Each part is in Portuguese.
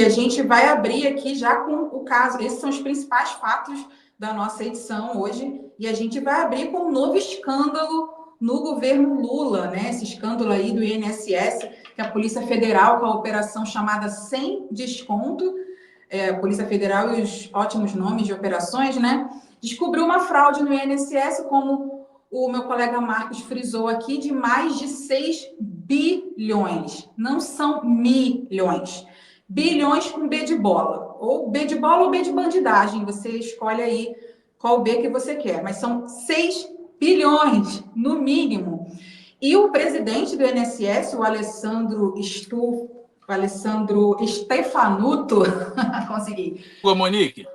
a gente vai abrir aqui já com o caso. Esses são os principais fatos da nossa edição hoje. E a gente vai abrir com um novo escândalo no governo Lula, né? Esse escândalo aí do INSS, que a Polícia Federal, com a operação chamada Sem Desconto, a Polícia Federal e os ótimos nomes de operações, né? Descobriu uma fraude no INSS, como o meu colega Marcos frisou aqui, de mais de 6 bilhões. Não são milhões. Bilhões com B de bola. Ou B de bola ou B de bandidagem. Você escolhe aí qual B que você quer. Mas são 6 bilhões, no mínimo. E o presidente do INSS, o Alessandro Stefanuto, consegui. Ô, Monique.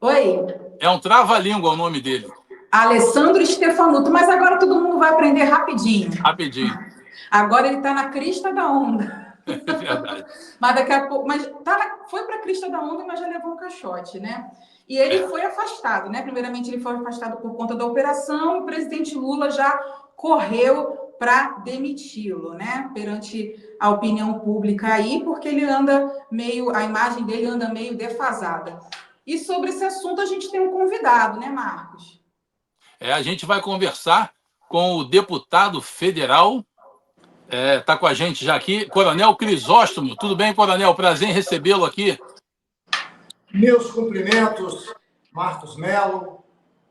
Oi. É um trava-língua o nome dele. Alessandro Stefanuto, mas agora todo mundo vai aprender rapidinho. Rapidinho. Agora ele está na crista da onda. É verdade. Mas daqui a pouco, foi para a crista da onda, mas já levou um caixote, né? E ele foi afastado, né? Primeiramente ele foi afastado por conta da operação e o presidente Lula já correu para demiti-lo, né? Perante a opinião pública aí, porque ele anda meio, a imagem dele anda meio defasada. E sobre esse assunto a gente tem um convidado, né, Marcos? A gente vai conversar com o deputado federal, está com a gente já aqui, Coronel Crisóstomo. Tudo bem, Coronel? Prazer em recebê-lo aqui. Meus cumprimentos, Marcos Melo,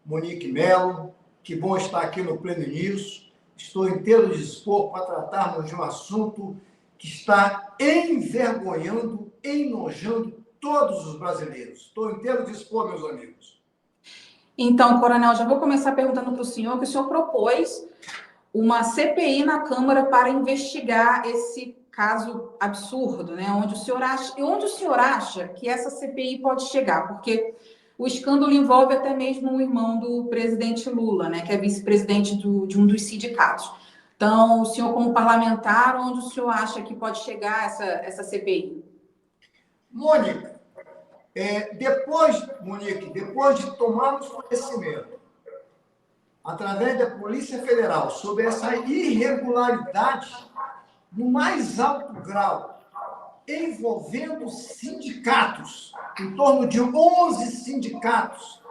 Monique Melo. Que bom estar aqui no Pleno News. Estou inteiro dispor para tratarmos de um assunto que está envergonhando, enojando todos os brasileiros. Estou inteiro dispor, meus amigos. Então, Coronel, já vou começar perguntando para o senhor, que o senhor propôs uma CPI na Câmara para investigar esse caso absurdo, né? Onde o senhor acha que essa CPI pode chegar? Porque o escândalo envolve até mesmo o irmão do presidente Lula, né? Que é vice-presidente de um dos sindicatos. Então, o senhor, como parlamentar, onde o senhor acha que pode chegar essa CPI? Mônica, depois de tomarmos conhecimento, através da Polícia Federal, sobre essa irregularidade no mais alto grau, envolvendo sindicatos, em torno de 11 sindicatos,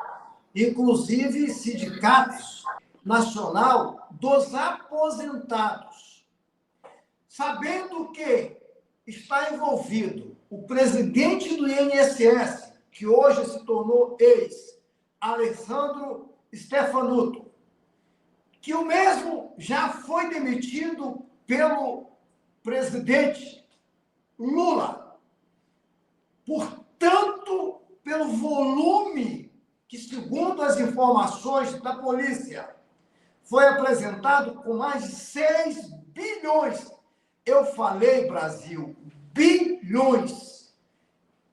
inclusive sindicatos nacional dos aposentados. Sabendo que está envolvido o presidente do INSS, que hoje se tornou Alessandro Stefanuto, que o mesmo já foi demitido pelo presidente Lula. Portanto, pelo volume que, segundo as informações da polícia, foi apresentado com mais de 6 bilhões. Eu falei, Brasil, bilhões.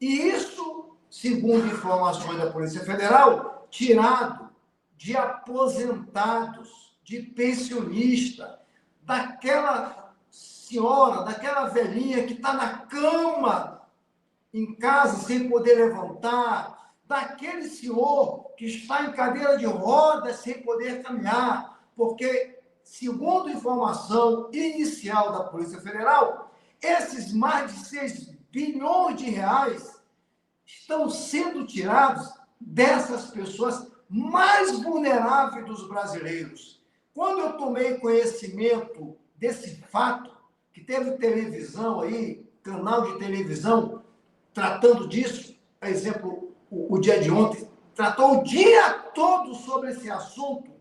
E isso, segundo informações da Polícia Federal, tirado de aposentados, de pensionista, daquela senhora, daquela velhinha que está na cama, em casa, sem poder levantar, daquele senhor que está em cadeira de rodas, sem poder caminhar, porque, segundo informação inicial da Polícia Federal, esses mais de 6 bilhões de reais estão sendo tirados dessas pessoas mais vulneráveis dos brasileiros. Quando eu tomei conhecimento desse fato, que teve televisão aí, canal de televisão, tratando disso, por exemplo, o dia de ontem, tratou o dia todo sobre esse assunto,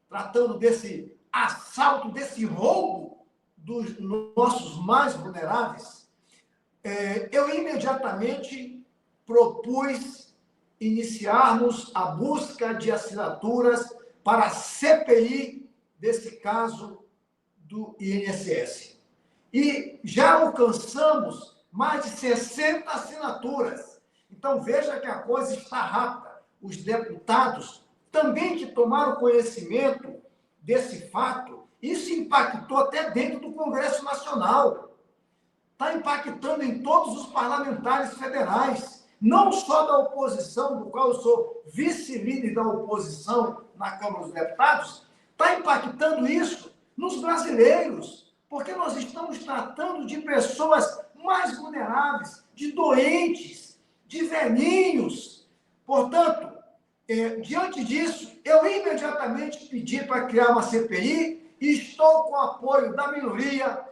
tratando desse assalto, desse roubo dos nossos mais vulneráveis, eu imediatamente propus iniciarmos a busca de assinaturas para a CPI desse caso do INSS. E já alcançamos mais de 60 assinaturas. Então, veja que a coisa está rápida. Os deputados também que tomaram conhecimento desse fato, isso impactou até dentro do Congresso Nacional. Está impactando em todos os parlamentares federais, não só da oposição, do qual eu sou vice-líder da oposição na Câmara dos Deputados, está impactando isso nos brasileiros, porque nós estamos tratando de pessoas mais vulneráveis, de doentes, de velhinhos. Portanto, diante disso, eu imediatamente pedi para criar uma CPI e estou com o apoio da minoria,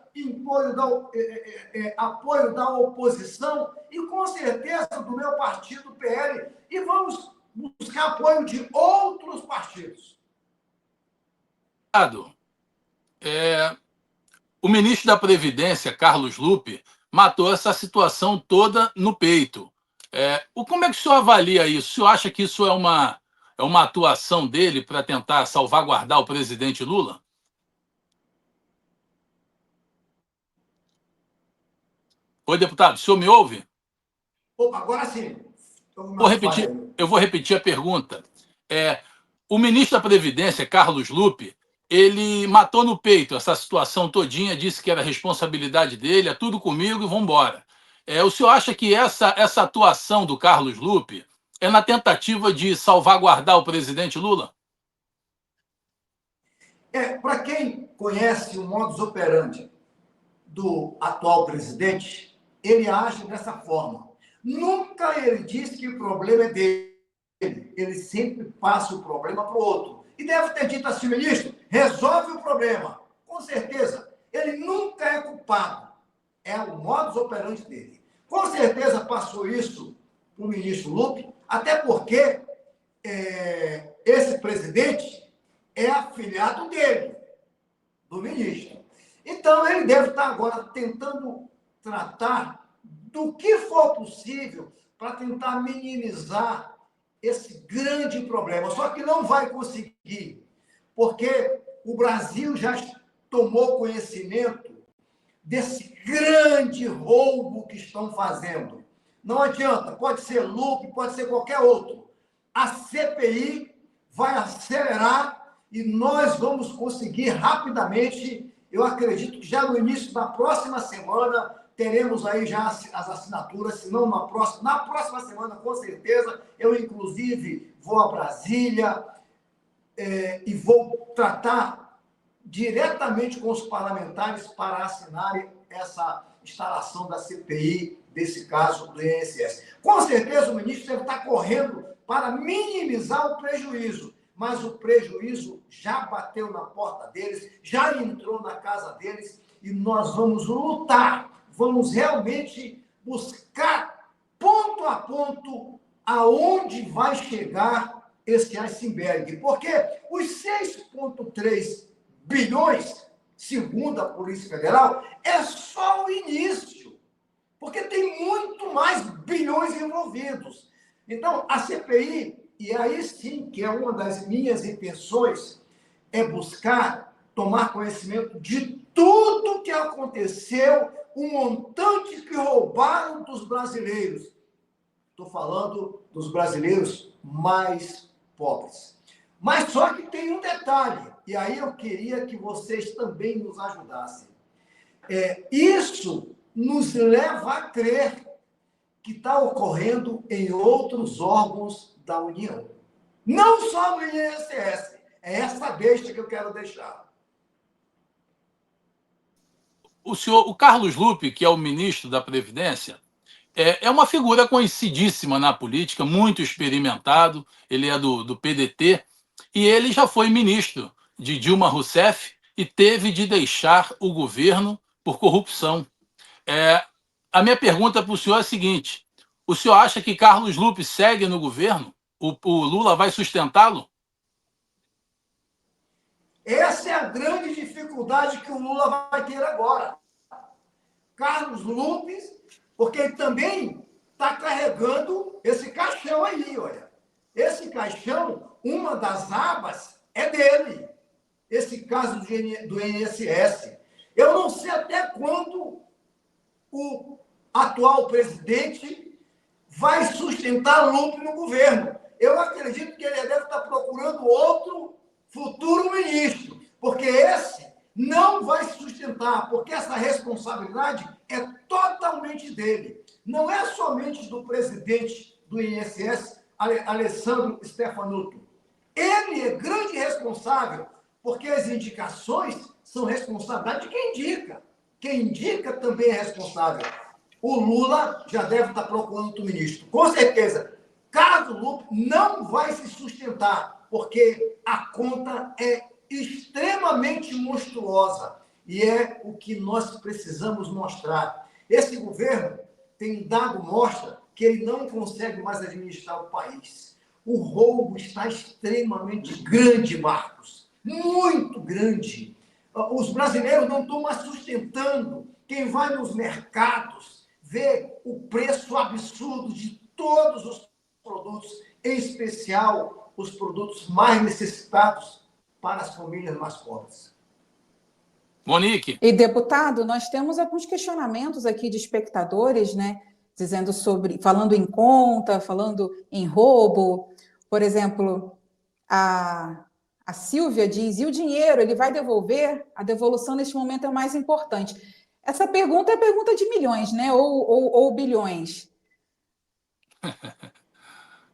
apoio da oposição e, com certeza, do meu partido, PL, e vamos buscar apoio de outros partidos. O ministro da Previdência, Carlos Lupe, matou essa situação toda no peito. Como é que o senhor avalia isso? O senhor acha que isso é uma atuação dele para tentar salvaguardar o presidente Lula? Oi, deputado, o senhor me ouve? Opa, agora sim. Eu vou repetir a pergunta. O ministro da Previdência, Carlos Lupe, ele matou no peito essa situação todinha, disse que era responsabilidade dele, é tudo comigo e vamos embora. O senhor acha que essa atuação do Carlos Lupe é na tentativa de salvaguardar o presidente Lula? Para quem conhece o modus operandi do atual presidente, ele age dessa forma. Nunca ele diz que o problema é dele. Ele sempre passa o problema para o outro. E deve ter dito assim, ministro, resolve o problema. Com certeza, ele nunca é culpado. É o modus operandi dele. Com certeza passou isso para o ministro Lupe, até porque esse presidente é afilhado dele, do ministro. Então, ele deve estar agora tentando tratar do que for possível para tentar minimizar esse grande problema. Só que não vai conseguir, porque o Brasil já tomou conhecimento desse grande roubo que estão fazendo. Não adianta, pode ser Lupe, pode ser qualquer outro. A CPI vai acelerar e nós vamos conseguir rapidamente, eu acredito que já no início da próxima semana, teremos aí já as assinaturas, se não na próxima semana, com certeza. Eu, inclusive, vou a Brasília e vou tratar diretamente com os parlamentares para assinarem essa instalação da CPI desse caso do INSS. Com certeza, o ministro deve estar correndo para minimizar o prejuízo, mas o prejuízo já bateu na porta deles, já entrou na casa deles e nós vamos lutar. Vamos realmente buscar ponto a ponto aonde vai chegar esse iceberg. Porque os 6,3 bilhões, segundo a Polícia Federal, é só o início. Porque tem muito mais bilhões envolvidos. Então, a CPI, e aí sim, que é uma das minhas intenções, é buscar tomar conhecimento de tudo que aconteceu, o montante que roubaram dos brasileiros. Estou falando dos brasileiros mais pobres. Mas só que tem um detalhe, e aí eu queria que vocês também nos ajudassem. Isso nos leva a crer que está ocorrendo em outros órgãos da União. Não só no INSS. É essa deixa que eu quero deixar. O Carlos Lupe, que é o ministro da Previdência, é uma figura conhecidíssima na política, muito experimentado, ele é do PDT, e ele já foi ministro de Dilma Rousseff e teve de deixar o governo por corrupção. A minha pergunta para o senhor é a seguinte: o senhor acha que Carlos Lupe segue no governo? O Lula vai sustentá-lo? Essa é a grande dificuldade que o Lula vai ter agora. Carlos Lupe, porque ele também está carregando esse caixão aí, olha. Esse caixão, uma das abas é dele. Esse caso do INSS. Eu não sei até quando o atual presidente vai sustentar Lupe no governo. Eu acredito que ele deve estar procurando outro futuro ministro, porque esse não vai se sustentar, porque essa responsabilidade é totalmente dele. Não é somente do presidente do INSS, Alessandro Stefanuto. Ele é grande responsável, porque as indicações são responsabilidade de quem indica. Quem indica também é responsável. o Lula já deve estar procurando outro ministro. Com certeza, Carlos Lupe não vai se sustentar, porque a conta é extremamente monstruosa. E é o que nós precisamos mostrar. Esse governo tem dado mostra que ele não consegue mais administrar o país. O roubo está extremamente grande, Marcos. Muito grande. Os brasileiros não estão mais sustentando. Quem vai nos mercados vê o preço absurdo de todos os produtos, em especial os produtos mais necessitados para as famílias mais pobres. Monique. E, deputado, nós temos alguns questionamentos aqui de espectadores, né? Dizendo falando em conta, falando em roubo. Por exemplo, a Silvia diz: e o dinheiro, ele vai devolver? A devolução neste momento é o mais importante. Essa pergunta é pergunta de milhões, né? Ou bilhões.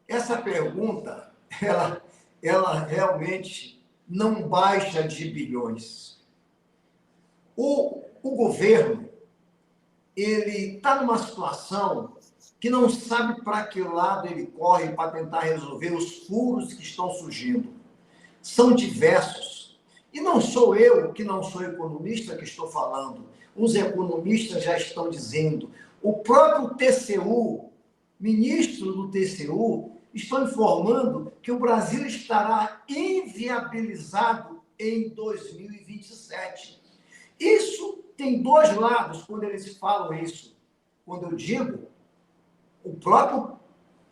Essa pergunta, ela realmente não baixa de bilhões. O governo, ele está numa situação que não sabe para que lado ele corre para tentar resolver os furos que estão surgindo. São diversos. E não sou eu, que não sou economista, que estou falando. Os economistas já estão dizendo. O próprio TCU, ministro do TCU, estão informando que o Brasil estará inviabilizado em 2027. Isso tem dois lados quando eles falam isso. Quando eu digo, o próprio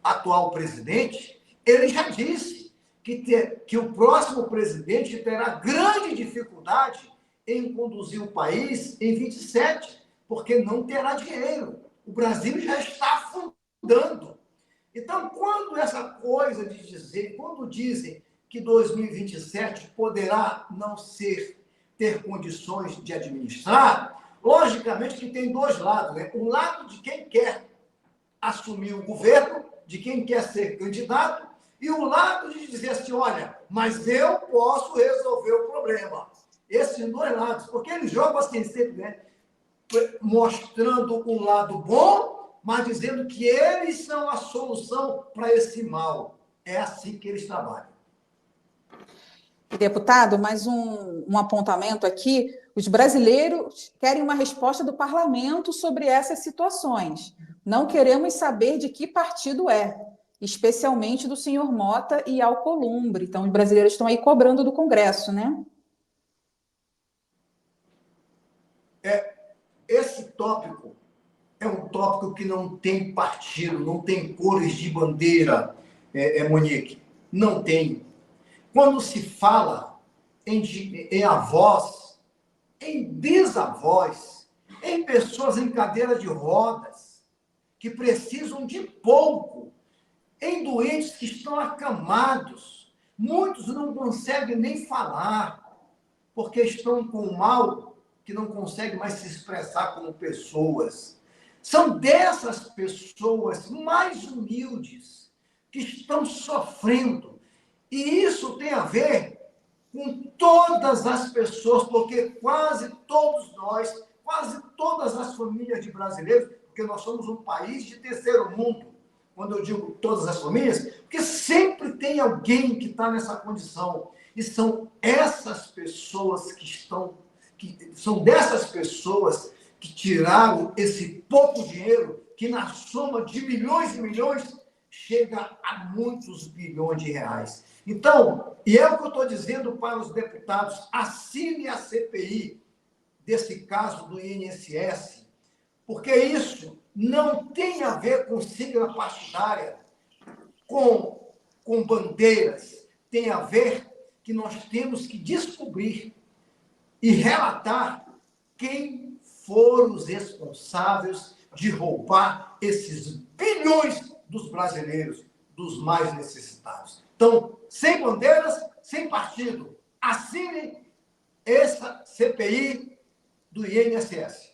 atual presidente, ele já disse que o próximo presidente terá grande dificuldade em conduzir o país em 27, porque não terá dinheiro. O Brasil já está afundando. Então, quando essa coisa de dizer, quando dizem que 2027 poderá não ter condições de administrar, logicamente que tem dois lados, né? O lado de quem quer assumir o governo, de quem quer ser candidato, e o lado de dizer assim, olha, mas eu posso resolver o problema. Esses dois lados, porque eles jogam assim sempre, né? Mostrando um lado bom, mas dizendo que eles são a solução para esse mal. É assim que eles trabalham. Deputado, mais um apontamento aqui. Os brasileiros querem uma resposta do parlamento sobre essas situações. Não queremos saber de que partido é, especialmente do senhor Mota e Alcolumbre. Então, os brasileiros estão aí cobrando do Congresso, né? Esse tópico é um tópico que não tem partido, não tem cores de bandeira, Monique. Não tem. Quando se fala em avós, em bisavós, em pessoas em cadeira de rodas, que precisam de pouco, em doentes que estão acamados, muitos não conseguem nem falar, porque estão com mal que não conseguem mais se expressar como pessoas. São dessas pessoas mais humildes que estão sofrendo. E isso tem a ver com todas as pessoas, porque quase todos nós, quase todas as famílias de brasileiros, porque nós somos um país de terceiro mundo, quando eu digo todas as famílias, porque sempre tem alguém que está nessa condição. E são essas pessoas são dessas pessoas que tiraram esse pouco dinheiro, que na soma de milhões e milhões, chega a muitos bilhões de reais. Então, e é o que eu estou dizendo para os deputados, assine a CPI desse caso do INSS, porque isso não tem a ver com sigla partidária, com bandeiras, tem a ver que nós temos que descobrir e relatar quem foram os responsáveis de roubar esses bilhões dos brasileiros, dos mais necessitados. Então, sem bandeiras, sem partido, assine essa CPI do INSS.